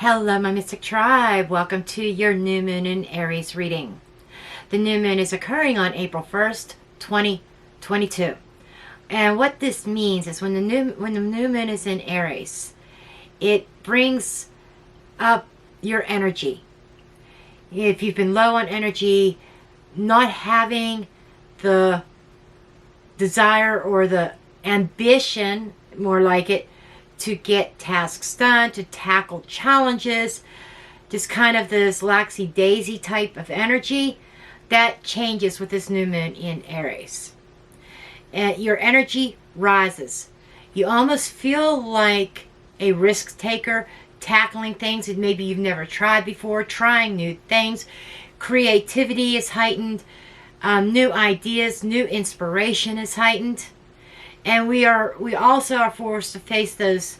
Hello, my Mystic Tribe. Welcome to your New Moon in Aries reading. The New Moon is occurring on April 1st, 2022. And what this means is when the New Moon is in Aries, it brings up your energy. If you've been low on energy, not having the desire or the ambition, more like it, to get tasks done, to tackle challenges, just kind of this laxy-daisy type of energy, that changes with this new moon in Aries. And your energy rises. You almost feel like a risk taker, tackling things that maybe you've never tried before, trying new things. Creativity is heightened. New ideas, new inspiration is heightened. And we also are forced to face those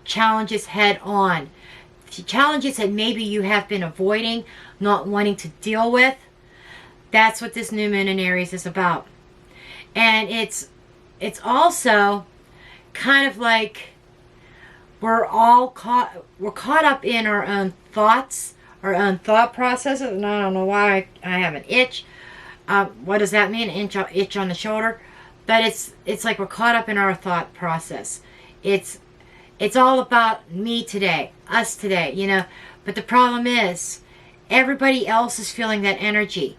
challenges head on. Challenges that maybe you have been avoiding, not wanting to deal with. That's what this new moon in Aries is about. And it's also kind of like we're caught up in our own thoughts, our own thought processes. And I don't know why I have an itch. What does that mean? An itch on the shoulder? But it's like we're caught up in our thought process. It's all about me today, us today, you know. But the problem is, everybody else is feeling that energy.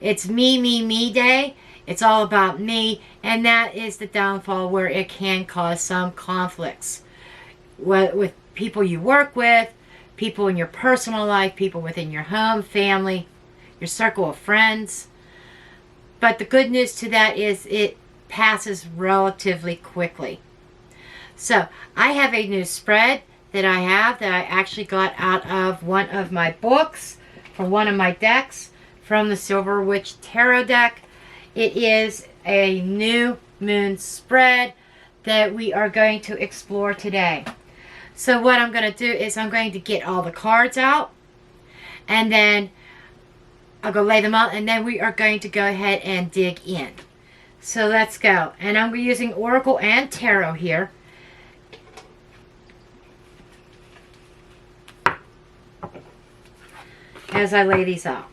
It's me day. It's all about me. And that is the downfall, where it can cause some conflicts with people you work with, people in your personal life, people within your home, family, your circle of friends. But the good news to that is it passes relatively quickly. So I have a new spread that I actually got out of one of my books, from one of my decks, from the Silver Witch Tarot deck. It is a new moon spread that we are going to explore today. So what I'm going to do is I'm going to get all the cards out, and then I'll go lay them out, and then we are going to go ahead and dig in. So let's go. And I'm using Oracle and Tarot here. As I lay these out.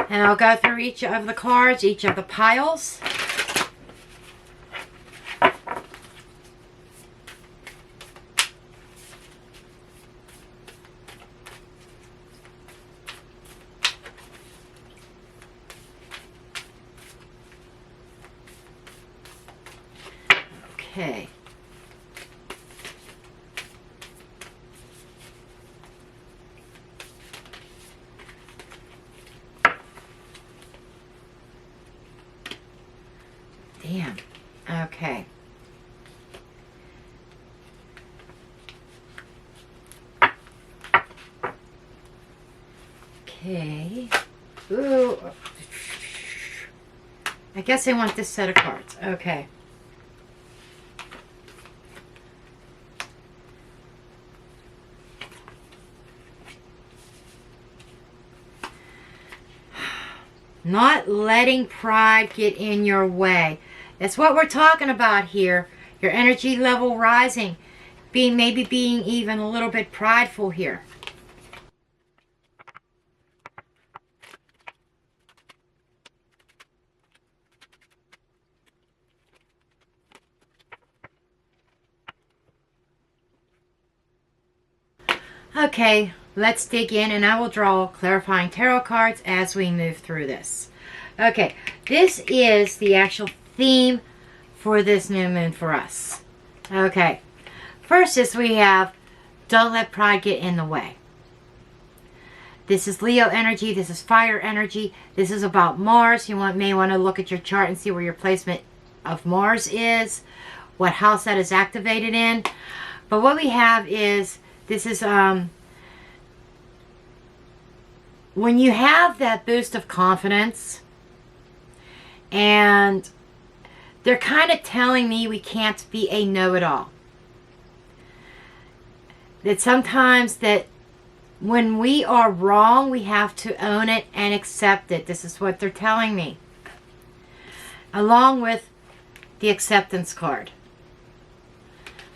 And I'll go through each of the cards, each of the piles. Okay. Damn. Okay. Okay. Ooh. I guess I want this set of cards. Okay. Not letting pride get in your way. That's what we're talking about here. Your energy level rising. Maybe being even a little bit prideful here. Okay, let's dig in, and I will draw clarifying tarot cards as we move through this. Okay, this is the actual theme for this new moon for us. Okay, first is we have don't let pride get in the way. This is Leo energy. This is fire energy. This is about Mars. You may want to look at your chart and see where your placement of Mars is, what house that is activated in. But what we have is, this is when you have that boost of confidence, and they're kind of telling me we can't be a know-it-all. That sometimes that when we are wrong, we have to own it and accept it. This is what they're telling me. Along with the acceptance card.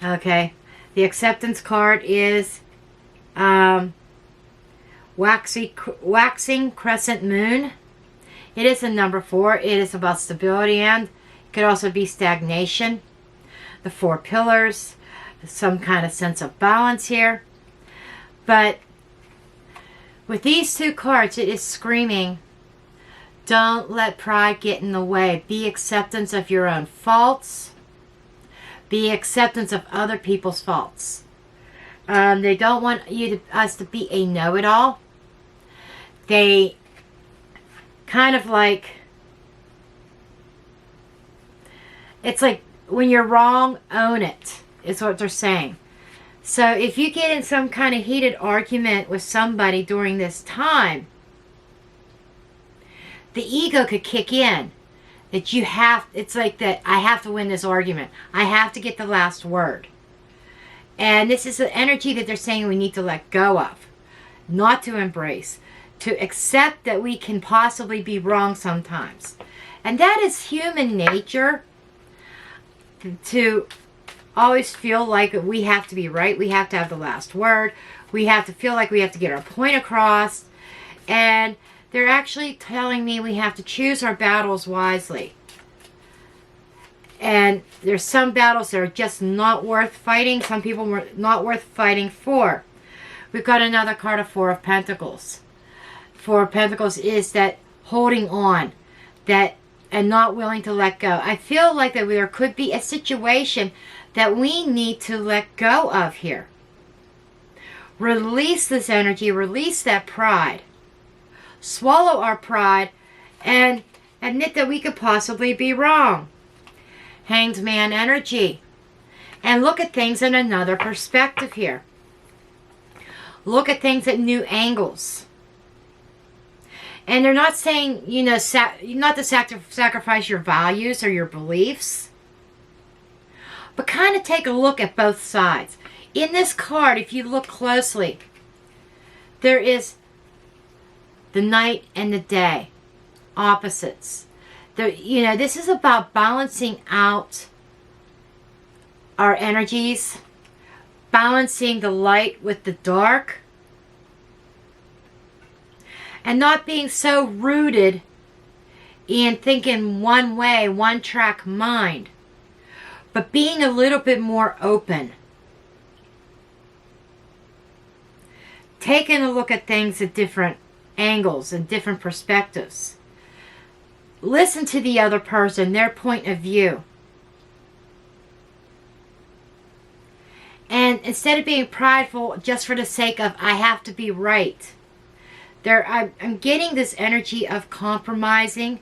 Okay. The acceptance card is waxing crescent moon. It is a number 4. It is about stability, and it could also be stagnation. The 4 pillars, some kind of sense of balance here. But with these 2 cards, it is screaming, don't let pride get in the way. Be acceptance of your own faults. Be acceptance of other people's faults. They don't want us to be a know-it-all. They kind of like, it's like when you're wrong, own it, is what they're saying. So if you get in some kind of heated argument with somebody during this time, the ego could kick in. That you have, it's like that, I have to win this argument. I have to get the last word. And this is the energy that they're saying we need to let go of. Not to embrace. To accept that we can possibly be wrong sometimes. And that is human nature. To always feel like we have to be right. We have to have the last word. We have to feel like we have to get our point across. And they're actually telling me we have to choose our battles wisely. And there's some battles that are just not worth fighting. Some people were not worth fighting for. We've got another card of 4 of Pentacles. 4 of Pentacles is that holding on. That and not willing to let go. I feel like that there could be a situation that we need to let go of here. Release this energy. Release that pride. Swallow our pride and admit that we could possibly be wrong. Hanged Man energy. And look at things in another perspective here. Look at things at new angles. And they're not saying, you know, not to sacrifice your values or your beliefs. But kind of take a look at both sides. In this card, if you look closely, there is the night and the day, opposites. You know, this is about balancing out our energies, balancing the light with the dark, and not being so rooted in thinking one way, one track mind, but being a little bit more open. Taking a look at things at different angles and different perspectives. Listen to the other person, their point of view. And instead of being prideful just for the sake of I have to be right, I'm getting this energy of compromising.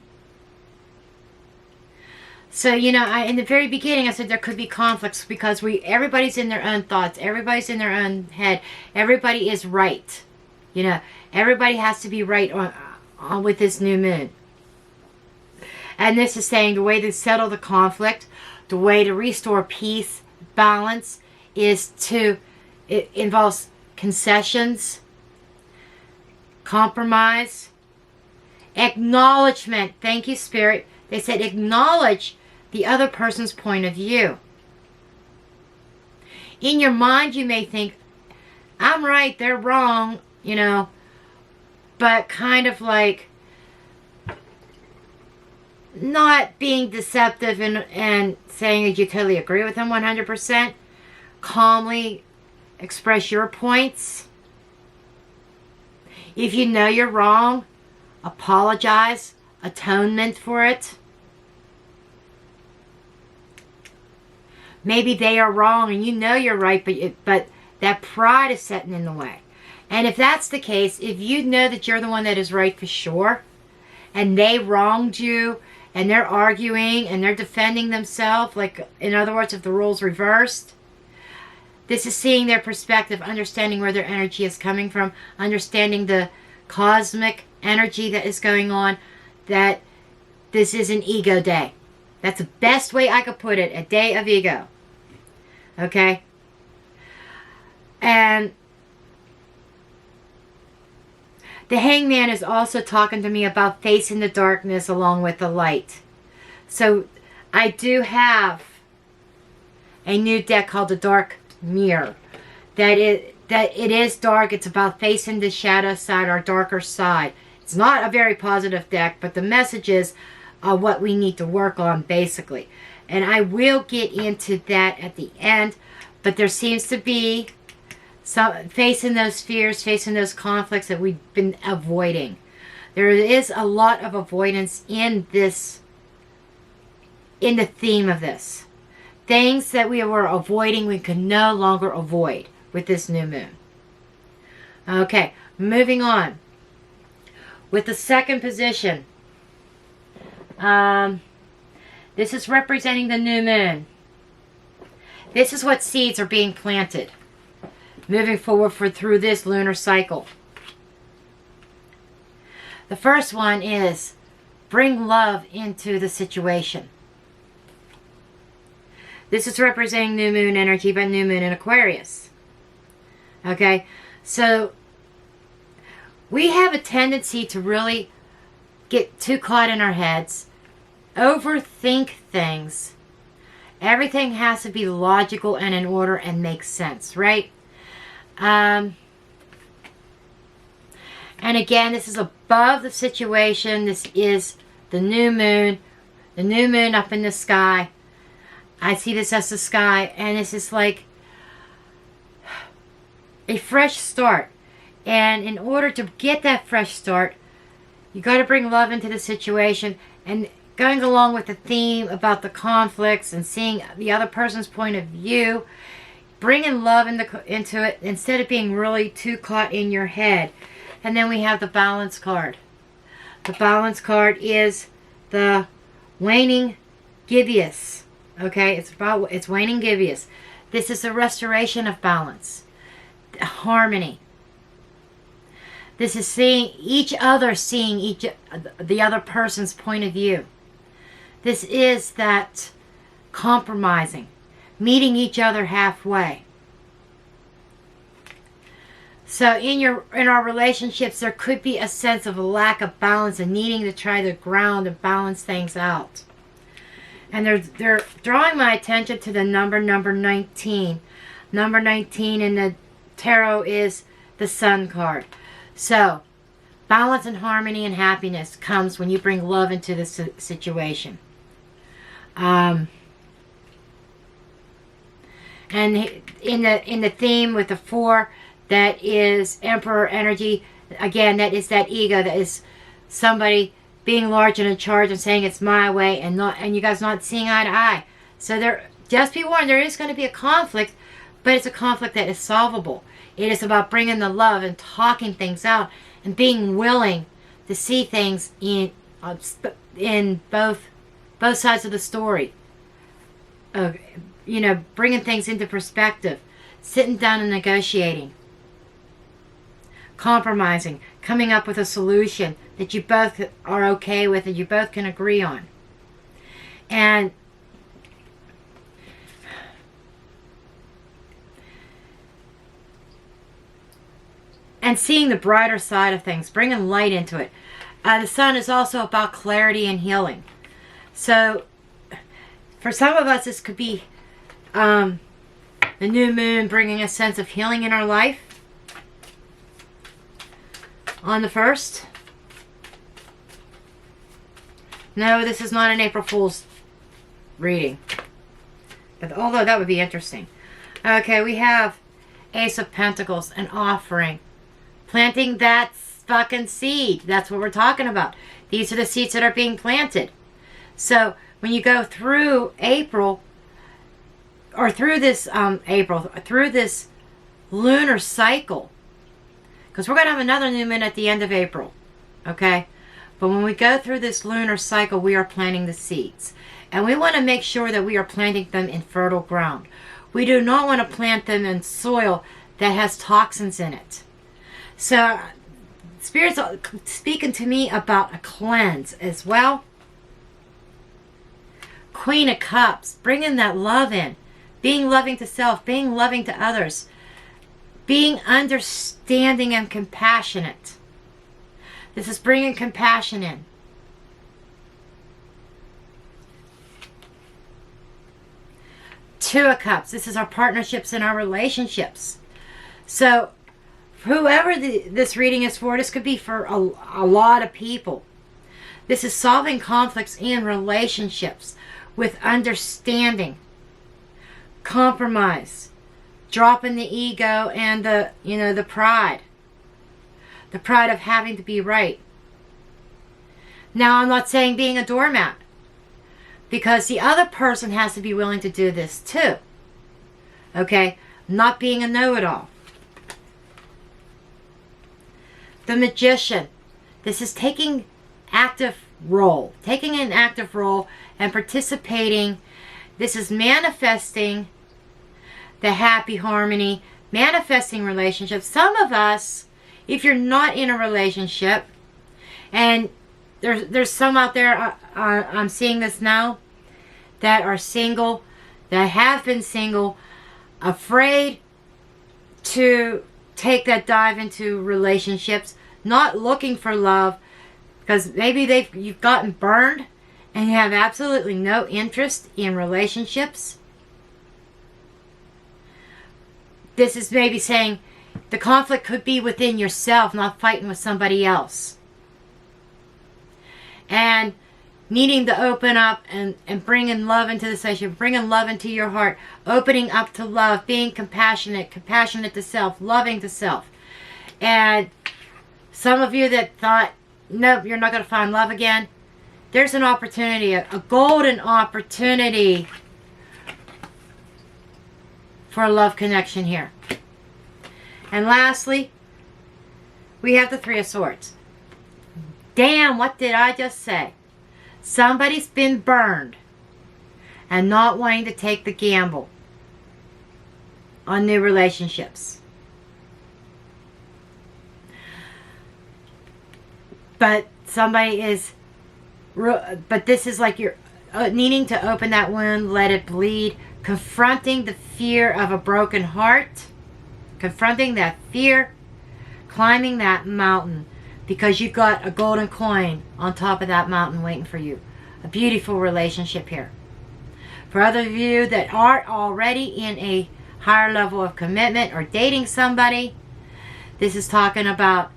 So, you know, in the very beginning I said there could be conflicts because everybody's in their own thoughts, everybody's in their own head, everybody is right. You know, everybody has to be right on with this new moon. And this is saying the way to settle the conflict, the way to restore peace, balance, it involves concessions, compromise, acknowledgement. Thank you, Spirit. They said acknowledge the other person's point of view. In your mind, you may think, I'm right, they're wrong, you know, but kind of like not being deceptive and saying that you totally agree with them 100%. Calmly express your points. If you know you're wrong, apologize, atonement for it. Maybe they are wrong and you know you're right, but that pride is setting in the way. And if that's the case, if you know that you're the one that is right for sure, and they wronged you, and they're arguing, and they're defending themselves, like, in other words, if the roles reversed, this is seeing their perspective, understanding where their energy is coming from, understanding the cosmic energy that is going on, that this is an ego day. That's the best way I could put it, a day of ego. Okay? And the Hangman is also talking to me about facing the darkness along with the light. So I do have a new deck called the Dark Mirror. That it is dark. It's about facing the shadow side, our darker side. It's not a very positive deck, but the messages are what we need to work on, basically. And I will get into that at the end. But there seems to be some facing those fears, facing those conflicts that we've been avoiding. There is a lot of avoidance in this, in the theme of this. Things that we were avoiding, we can no longer avoid with this new moon. Okay, moving on. With the second position, this is representing the new moon. This is what seeds are being planted, moving forward through this lunar cycle. The first one is bring love into the situation. This is representing new moon energy, but new moon in Aquarius. Okay, so we have a tendency to really get too caught in our heads, overthink things. Everything has to be logical and in order and make sense, right? And again, this is above the situation. This is the new moon up in the sky. I see this as the sky, and this is like a fresh start. And in order to get that fresh start, you got to bring love into the situation. And going along with the theme about the conflicts and seeing the other person's point of view, bringing love into it instead of being really too caught in your head. And then we have the balance card. The balance card is the waning gibbous. Okay, it's waning gibbous. This is the restoration of balance, harmony. This is seeing the other person's point of view. This is that compromising, meeting each other halfway. So in our relationships, there could be a sense of a lack of balance and needing to try to ground and balance things out. And they're drawing my attention to the number 19. Number 19 in the tarot is the Sun card. So balance and harmony and happiness comes when you bring love into the situation. And in the theme with the 4, that is Emperor energy. Again, that is that ego. That is somebody being large and in charge and saying it's my way, and you guys not seeing eye to eye. So just be warned, there is going to be a conflict, but it's a conflict that is solvable. It is about bringing the love and talking things out and being willing to see things in both sides of the story. Bringing things into perspective, sitting down and negotiating, compromising, coming up with a solution that you both are okay with and you both can agree on. And seeing the brighter side of things, bringing light into it. The Sun is also about clarity and healing. So for some of us, this could be the new moon bringing a sense of healing in our life on the 1st. No, this is not an April Fool's reading, but although that would be interesting. Okay, we have Ace of Pentacles, an offering. Planting that fucking seed. That's what we're talking about. These are the seeds that are being planted. So when you go through April, or through this through this lunar cycle, because we're going to have another new moon at the end of April, okay? But when we go through this lunar cycle, we are planting the seeds. And we want to make sure that we are planting them in fertile ground. We do not want to plant them in soil that has toxins in it. So, Spirit's speaking to me about a cleanse as well. Queen of Cups, bringing that love in. Being loving to self, being loving to others. Being understanding and compassionate. This is bringing compassion in. Two of Cups. This is our partnerships and our relationships. So whoever this reading is for, this could be for a lot of people. This is solving conflicts in relationships with understanding, compromise, dropping the ego and the pride. The pride of having to be right. Now, I'm not saying being a doormat, because the other person has to be willing to do this too. Okay? Not being a know-it-all. The Magician. This is taking active role. Taking an active role and participating. This is manifesting the happy harmony. Manifesting relationships. Some of us, if you're not in a relationship, and there's some out there, I'm seeing this now, that are single, that have been single, afraid to take that dive into relationships, not looking for love, because maybe you've gotten burned and you have absolutely no interest in relationships. This is maybe saying the conflict could be within yourself, not fighting with somebody else. And needing to open up and bringing love into the session, bringing love into your heart, opening up to love, being compassionate to self, loving to self. And some of you that thought, nope, you're not going to find love again, there's an opportunity, a golden opportunity for a love connection here. And lastly, we have the Three of Swords. Damn, what did I just say? Somebody's been burned and not wanting to take the gamble on new relationships. But this is like you're needing to open that wound, let it bleed, confronting the fear of a broken heart, confronting that fear, climbing that mountain, because you've got a golden coin on top of that mountain waiting for you. A beautiful relationship here. For other of you that are already in a higher level of commitment or dating somebody, this is talking about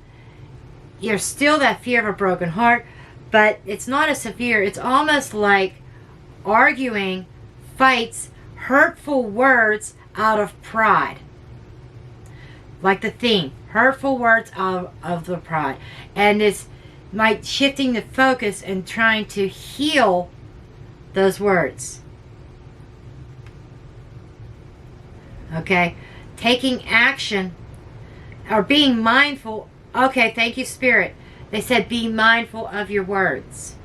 you're still that fear of a broken heart, but it's not as severe. It's almost like arguing, fights, hurtful words out of pride. Like the theme, hurtful words out of the pride. And it's like shifting the focus and trying to heal those words. Okay? Taking action or being mindful. Okay, thank you, Spirit. They said be mindful of your words.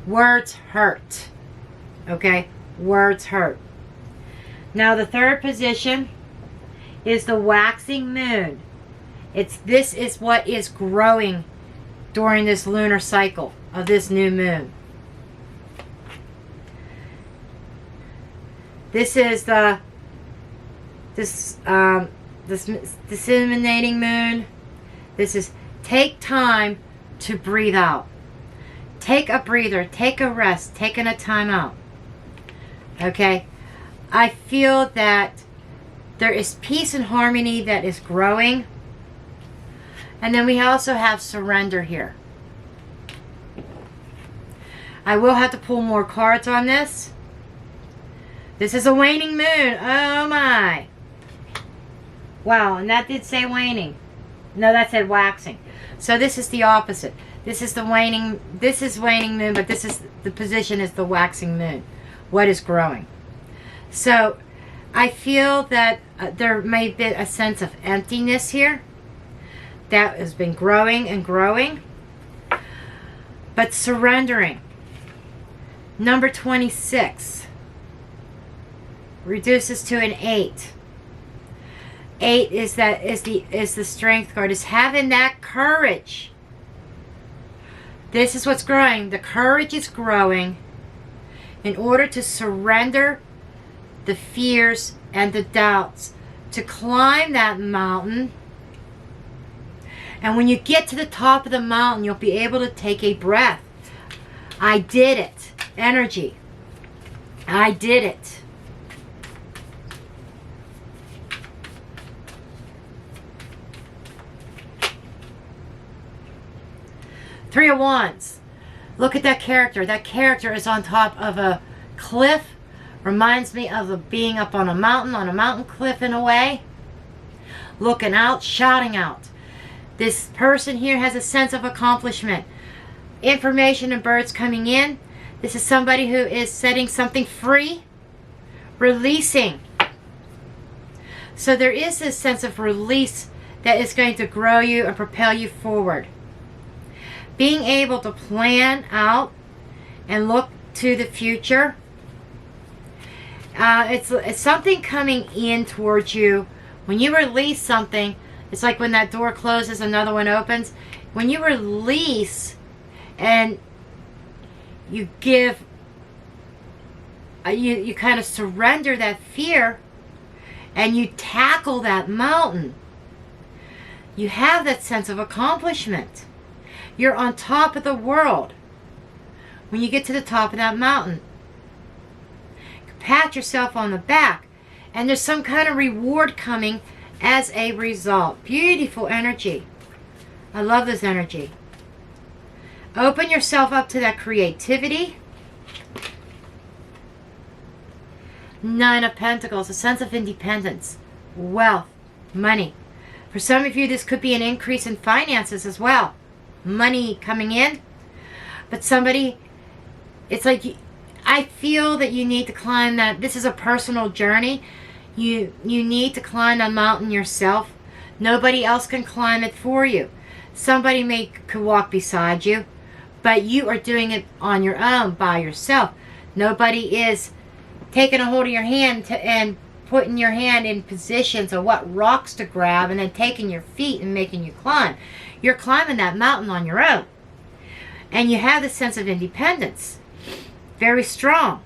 Words hurt. Okay? Words hurt. Now the third position is the waxing moon. This is what is growing during this lunar cycle of this new moon. This is the disseminating moon. This is take time to breathe out. Take a breather, take a rest, taking a time out. Okay? I feel that there is peace and harmony that is growing. And then we also have surrender here. I will have to pull more cards on this. This is a waning moon. Oh my. Wow, and that did say waning. No, that said waxing. So this is the opposite. This is the waning moon, but this is the position is the waxing moon. What is growing? So I feel that there may be a sense of emptiness here that has been growing and growing. But surrendering. Number 26 reduces to an 8. 8 is the strength card. Is having that courage. This is what's growing. The courage is growing in order to surrender the fears and the doubts, to climb that mountain. And when you get to the top of the mountain, you'll be able to take a breath. I did it. Energy. I did it. Three of Wands. Look at that character. That character is on top of a cliff. Reminds me of being up on a mountain cliff in a way. Looking out, shouting out. This person here has a sense of accomplishment. Information and birds coming in. This is somebody who is setting something free. Releasing. So there is this sense of release that is going to grow you and propel you forward. Being able to plan out and look to the future. It's something coming in towards you. When you release something, it's like when that door closes, another one opens. When you release and you give, you kind of surrender that fear and you tackle that mountain, you have that sense of accomplishment. You're on top of the world when you get to the top of that mountain. Pat yourself on the back, and there's some kind of reward coming as a result. Beautiful energy. I love this energy. Open yourself up to that creativity. Nine of Pentacles, a sense of independence, wealth, money. For some of you, this could be an increase in finances as well. Money coming in. But somebody, it's like, I feel that you need to climb that. This is a personal journey. You need to climb the mountain yourself. Nobody else can climb it for you. Somebody could walk beside you, but you are doing it on your own, by yourself. Nobody is taking a hold of your hand and putting your hand in positions of what rocks to grab and then taking your feet and making you climb. You're climbing that mountain on your own. And you have this sense of independence. Very strong.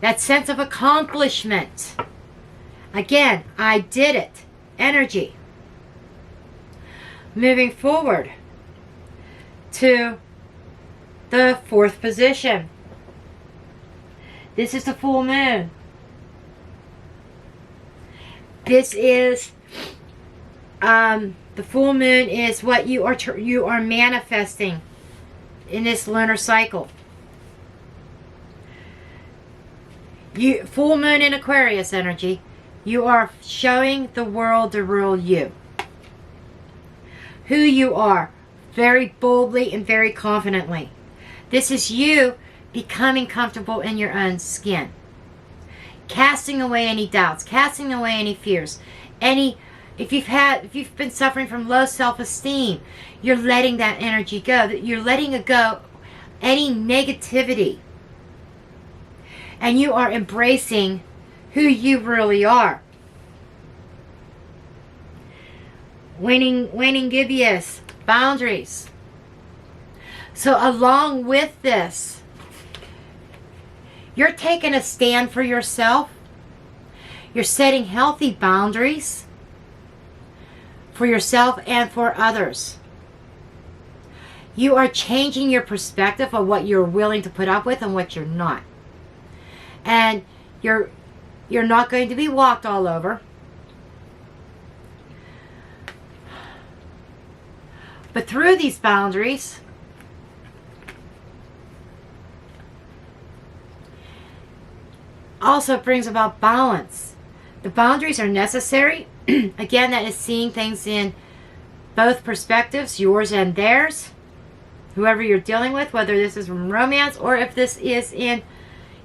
That sense of accomplishment. Again, I did it. Energy. Moving forward to the fourth position. This is the full moon. This is the full moon is what you are manifesting in this lunar cycle. Full moon in Aquarius energy. You are showing the world the real you. Who you are, very boldly and very confidently. This is you becoming comfortable in your own skin. Casting away any doubts, casting away any fears. If you've been suffering from low self-esteem, you're letting that energy go. You're letting it go, any negativity. And you are embracing who you really are. Waning gibbous, boundaries. So along with this, you're taking a stand for yourself. You're setting healthy boundaries for yourself and for others. You are changing your perspective of what you're willing to put up with and what you're not. And you're not going to be walked all over. But through these boundaries, also brings about balance. The boundaries are necessary. Again, that is seeing things in both perspectives, yours and theirs. Whoever you're dealing with, whether this is from romance or if this is in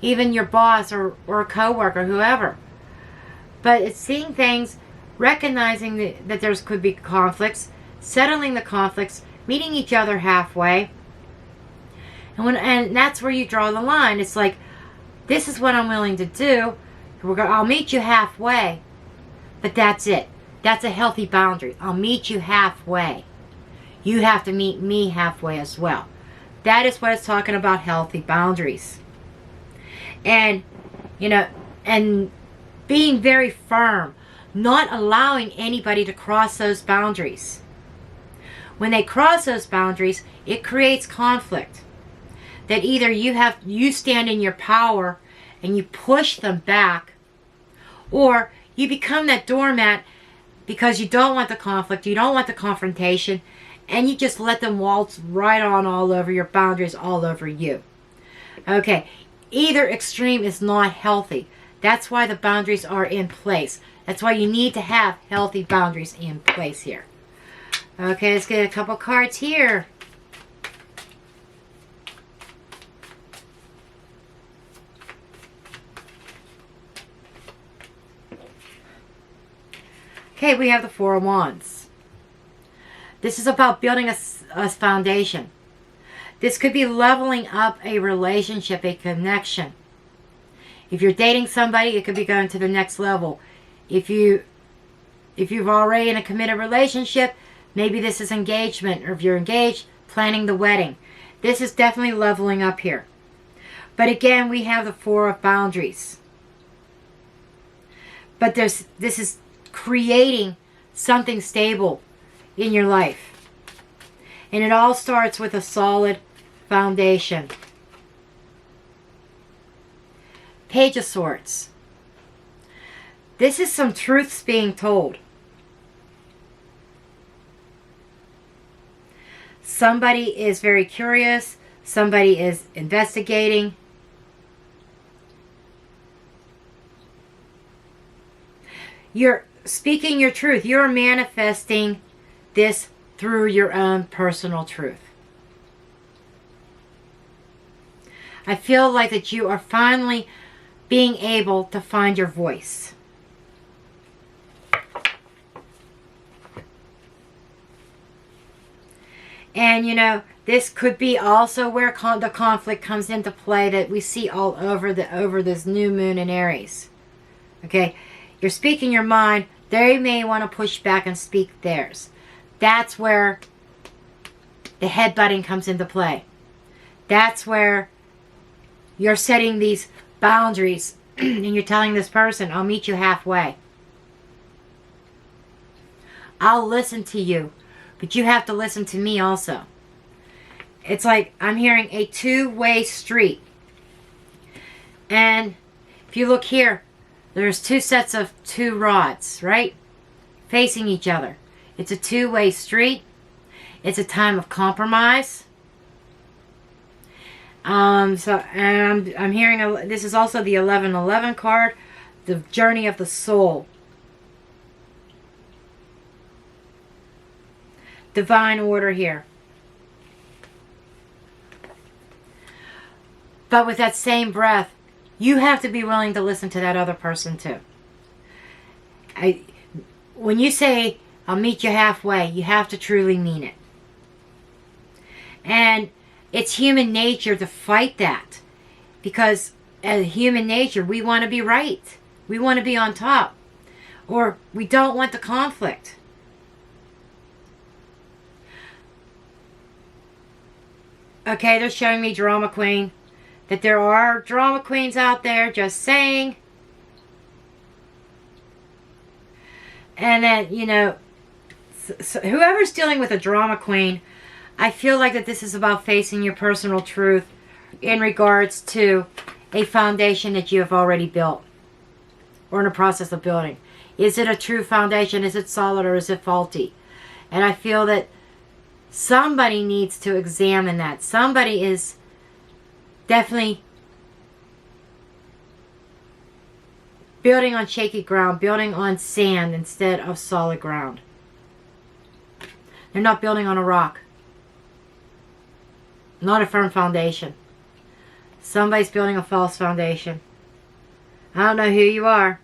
even your boss or a co-worker, whoever. But it's seeing things, recognizing that there could be conflicts, settling the conflicts, meeting each other halfway. And that's where you draw the line. It's like, this is what I'm willing to do. I'll meet you halfway. But that's it. That's a healthy boundary. I'll meet you halfway. You have to meet me halfway as well. That is what it's talking about, healthy boundaries. And, and being very firm. Not allowing anybody to cross those boundaries. When they cross those boundaries, it creates conflict. That either you stand in your power and you push them back, or you become that doormat because you don't want the conflict, you don't want the confrontation, and you just let them waltz right on all over your boundaries, all over you. Okay, either extreme is not healthy. That's why the boundaries are in place. That's why you need to have healthy boundaries in place here. Okay, let's get a couple cards here. Okay, we have the Four of Wands. This is about building a foundation. This could be leveling up a relationship, a connection. If you're dating somebody, it could be going to the next level. If you've already in a committed relationship, maybe this is engagement. Or if you're engaged, planning the wedding. This is definitely leveling up here. But again, we have the Four of Boundaries. But this is creating something stable in your life. And it all starts with a solid foundation. Page of Swords. This is some truths being told. Somebody is very curious. Somebody is investigating. You're speaking your truth. You're manifesting this through your own personal truth. I feel like that you are finally being able to find your voice. And you know, this could be also where the conflict comes into play that we see all over this new moon in Aries. Okay, you're speaking your mind. They may want to push back and speak theirs. That's where the headbutting comes into play. That's where you're setting these boundaries and you're telling this person, I'll meet you halfway. I'll listen to you, but you have to listen to me also. It's like I'm hearing a two-way street. And if you look here, there's two sets of two rods, right? Facing each other. It's a two-way street. It's a time of compromise. I'm hearing, this is also the 1111 card, the journey of the soul. Divine order here. But with that same breath, you have to be willing to listen to that other person too. When you say, I'll meet you halfway, you have to truly mean it. And it's human nature to fight that. Because as human nature, we want to be right. We want to be on top. Or we don't want the conflict. Okay, they're showing me drama queen. That there are drama queens out there, just saying. And then, you know, so whoever's dealing with a drama queen, I feel like that this is about facing your personal truth in regards to a foundation that you have already built or in the process of building. Is it a true foundation? Is it solid or is it faulty? And I feel that somebody needs to examine that. Somebody is definitely building on shaky ground, building on sand instead of solid ground. They're not building on a rock. Not a firm foundation. Somebody's building a false foundation. I don't know who you are,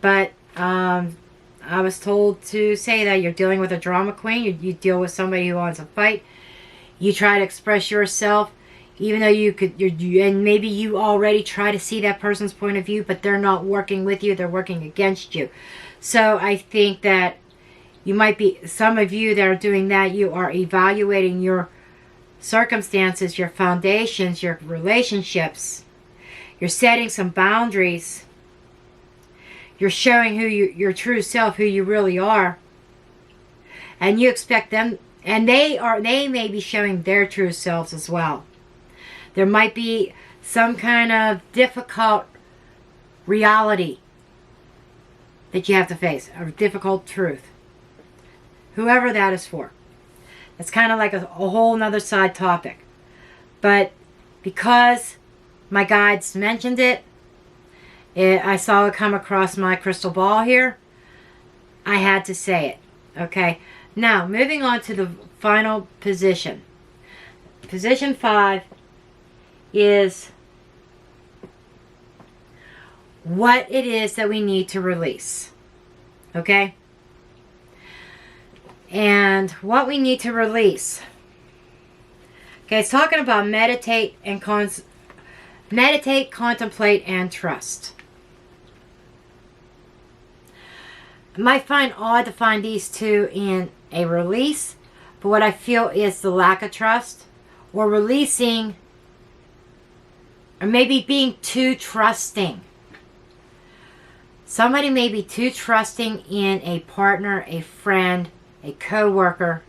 but I was told to say that you're dealing with a drama queen. You deal with somebody who wants to fight. You try to express yourself, even though and maybe you already try to see that person's point of view, but they're not working with you. They're working against you. So I think that you might be, some of you that are doing that, you are evaluating your circumstances, your foundations, your relationships. You're setting some boundaries. You're showing your true self, who you really are. And you expect them, and they may be showing their true selves as well. There might be some kind of difficult reality that you have to face, a difficult truth. Whoever that is for. It's kind of like a whole nother side topic. But because my guides mentioned it, I saw it come across my crystal ball here, I had to say it. Okay, now moving on to the final position. Position 5 is what it is that we need to release. Okay? And what we need to release. Okay, it's talking about meditate, contemplate, and trust. I might find odd to find these two in a release, but what I feel is the lack of trust, or releasing, or maybe being too trusting. Somebody may be too trusting in a partner, a friend, a co-worker,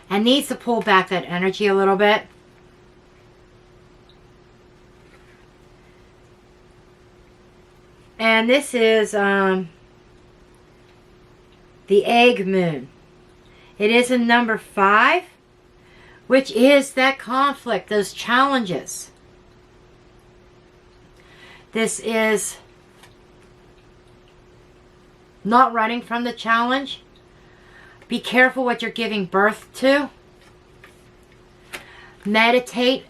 and needs to pull back that energy a little bit. And this is the egg moon. It is a number 5, which is that conflict, those challenges. This is not running from the challenge. Be careful what you're giving birth to. Meditate,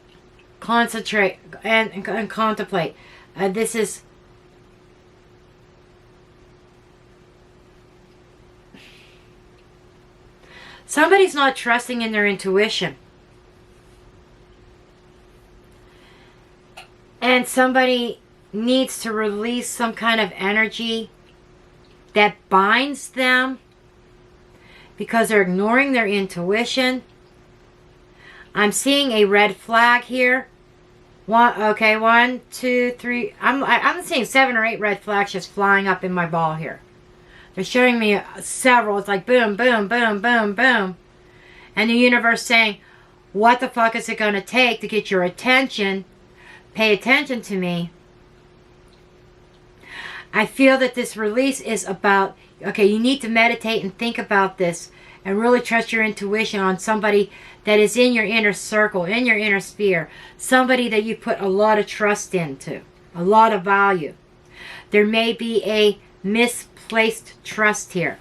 concentrate, and contemplate. This is somebody's not trusting in their intuition. And somebody needs to release some kind of energy that binds them because they're ignoring their intuition. I'm seeing a red flag here. One, 2, 3. I'm seeing 7 or 8 red flags just flying up in my ball here. They're showing me several. It's like boom, boom, boom, boom, boom. And the universe saying, what the fuck is it going to take to get your attention? Pay attention to me. I feel that this release is about, okay, you need to meditate and think about this and really trust your intuition on somebody that is in your inner circle, in your inner sphere. Somebody that you put a lot of trust into, a lot of value. There may be a misplaced trust here.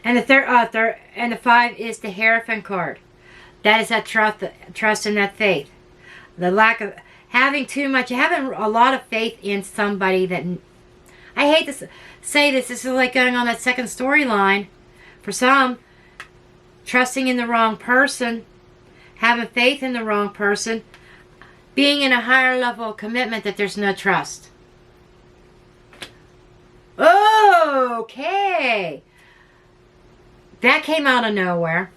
And the 5 is the Hierophant card. That is that trust and that faith. The lack of having too much, having a lot of faith in somebody that, I hate to say this is like going on that second storyline. For some, trusting in the wrong person, having faith in the wrong person, being in a higher level of commitment that there's no trust. Okay. That came out of nowhere.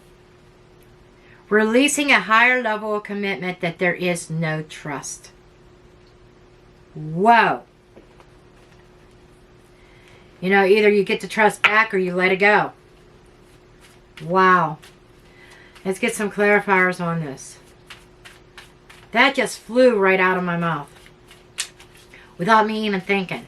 Releasing a higher level of commitment that there is no trust. Whoa. You know, either you get the trust back or you let it go. Wow. Let's get some clarifiers on this. That just flew right out of my mouth. Without me even thinking.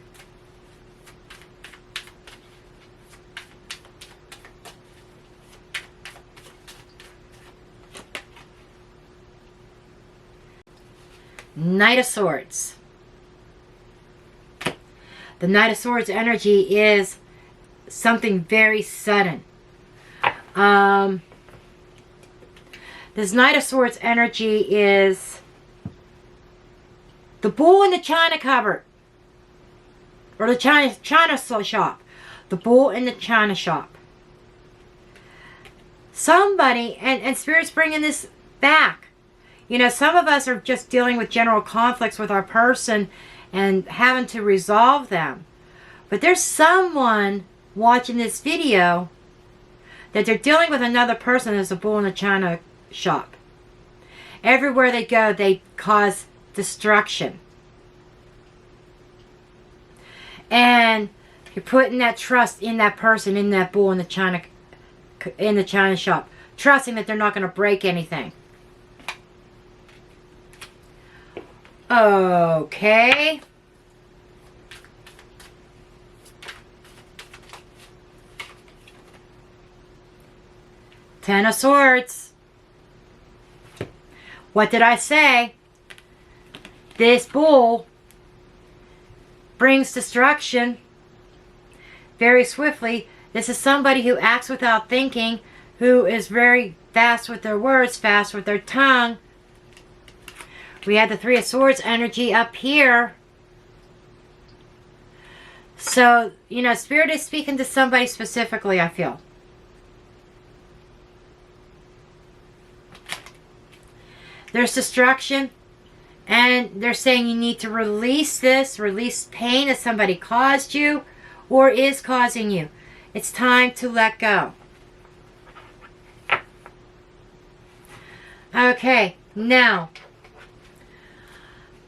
Knight of Swords. The Knight of Swords energy is something very sudden. This Knight of Swords energy is the bull in the china cupboard. Or the china shop. The bull in the china shop. Somebody, and Spirit's bringing this back. You know, some of us are just dealing with general conflicts with our person and having to resolve them. But there's someone watching this video that they're dealing with another person as a bull in a china shop. Everywhere they go, they cause destruction. And you're putting that trust in that person, in that bull in the china shop. Trusting that they're not going to break anything. Okay. Ten of Swords. What did I say? This bull brings destruction very swiftly. This is somebody who acts without thinking, who is very fast with their words, fast with their tongue. We had the Three of Swords energy up here. So, you know, Spirit is speaking to somebody specifically, I feel. There's destruction. And they're saying you need to release this, release pain that somebody caused you or is causing you. It's time to let go. Okay, now,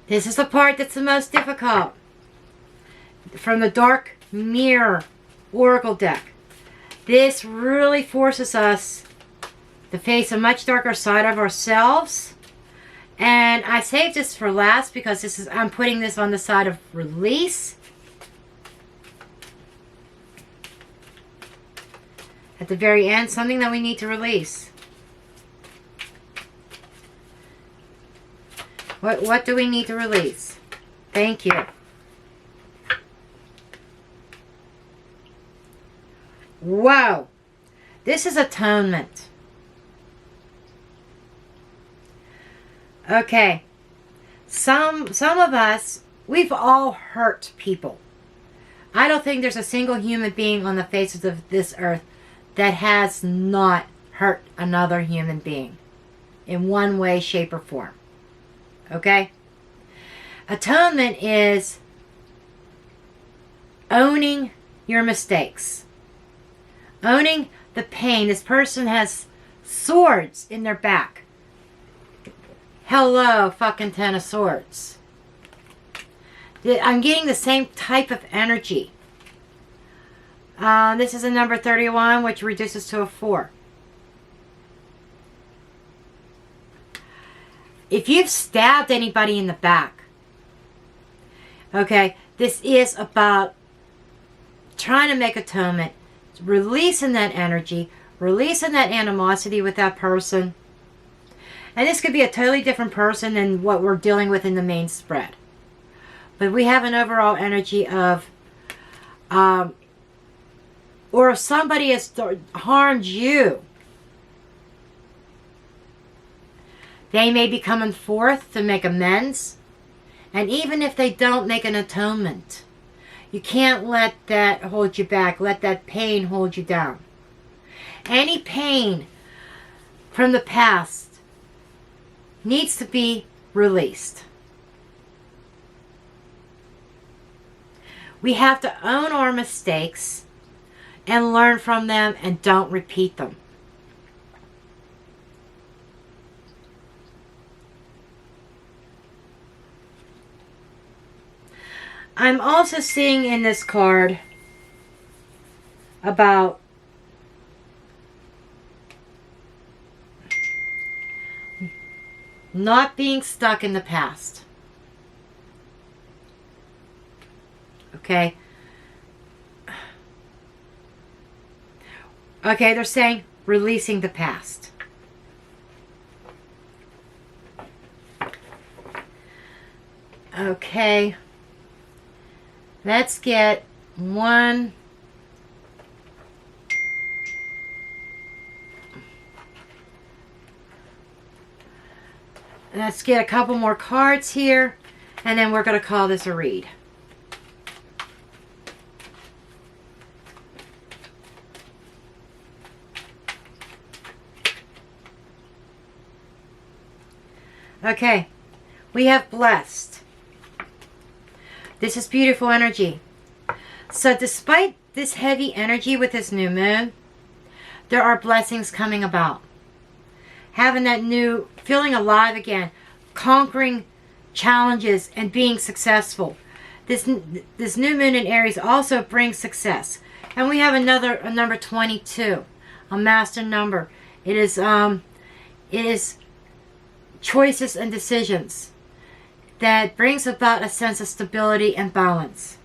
this is the part that's the most difficult. From the Dark Mirror Oracle deck. This really forces us to face a much darker side of ourselves. And I saved this for last because this is, I'm putting this on the side of release. At the very end, something that we need to release. What do we need to release? Thank you. Whoa. This is atonement. Okay, some of us, we've all hurt people. I don't think there's a single human being on the face of this earth that has not hurt another human being in one way, shape, or form. Okay? Atonement is owning your mistakes. Owning the pain. This person has swords in their back. Hello, fucking Ten of Swords. I'm getting the same type of energy. This is a number 31, which reduces to a 4. If you've stabbed anybody in the back, okay, this is about trying to make atonement, releasing that energy, releasing that animosity with that person. And this could be a totally different person than what we're dealing with in the main spread. But we have an overall energy of, or if somebody has harmed you, they may be coming forth to make amends. And even if they don't make an atonement, you can't let that hold you back. Let that pain hold you down. Any pain from the past needs to be released. We have to own our mistakes and learn from them and don't repeat them. I'm also seeing in this card about not being stuck in the past. Okay. Okay, they're saying releasing the past. Okay. Let's get one. Let's get a couple more cards here, and then we're going to call this a read. Okay, we have blessed. This is beautiful energy. So despite this heavy energy with this new moon, there are blessings coming about. Having that new, feeling alive again, conquering challenges and being successful. This new moon in Aries also brings success. And we have a number 22, a master number. It is choices and decisions that brings about a sense of stability and balance.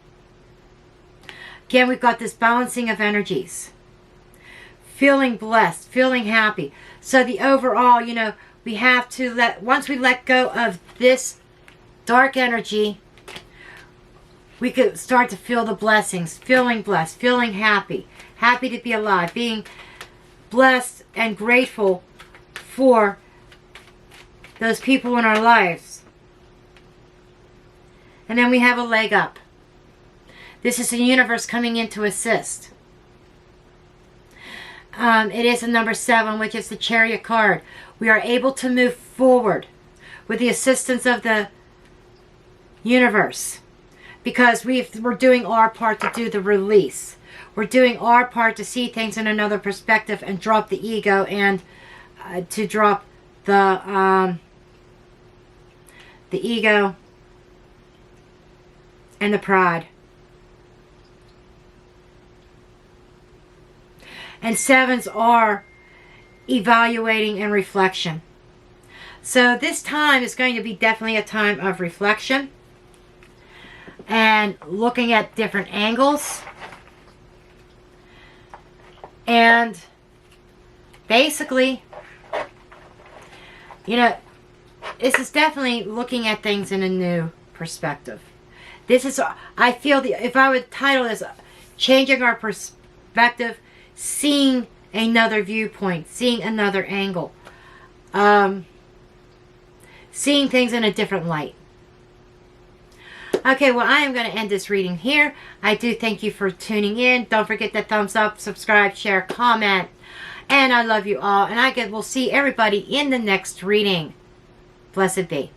Again, we've got this balancing of energies. feeling blessed, feeling happy. So the overall, you know, we have to once we let go of this dark energy, we could start to feel the blessings, feeling blessed, feeling happy, happy to be alive, being blessed and grateful for those people in our lives. And then we have a leg up. This is the universe coming in to assist. It is a number 7, which is the Chariot card. We are able to move forward with the assistance of the universe because we're doing our part to do the release. We're doing our part to see things in another perspective and drop the ego and to drop the ego and the pride. And 7s are evaluating and reflection. So this time is going to be definitely a time of reflection and looking at different angles. And basically, you know, this is definitely looking at things in a new perspective. This is, I feel, if I would title this, Changing Our Perspective, Seeing Another Viewpoint, Seeing Another Angle, seeing things in a different light. Okay, well, I am going to end this reading here. I do thank you for tuning in. Don't forget to thumbs up, subscribe, share, comment. And I love you all. And will see everybody in the next reading. Blessed be.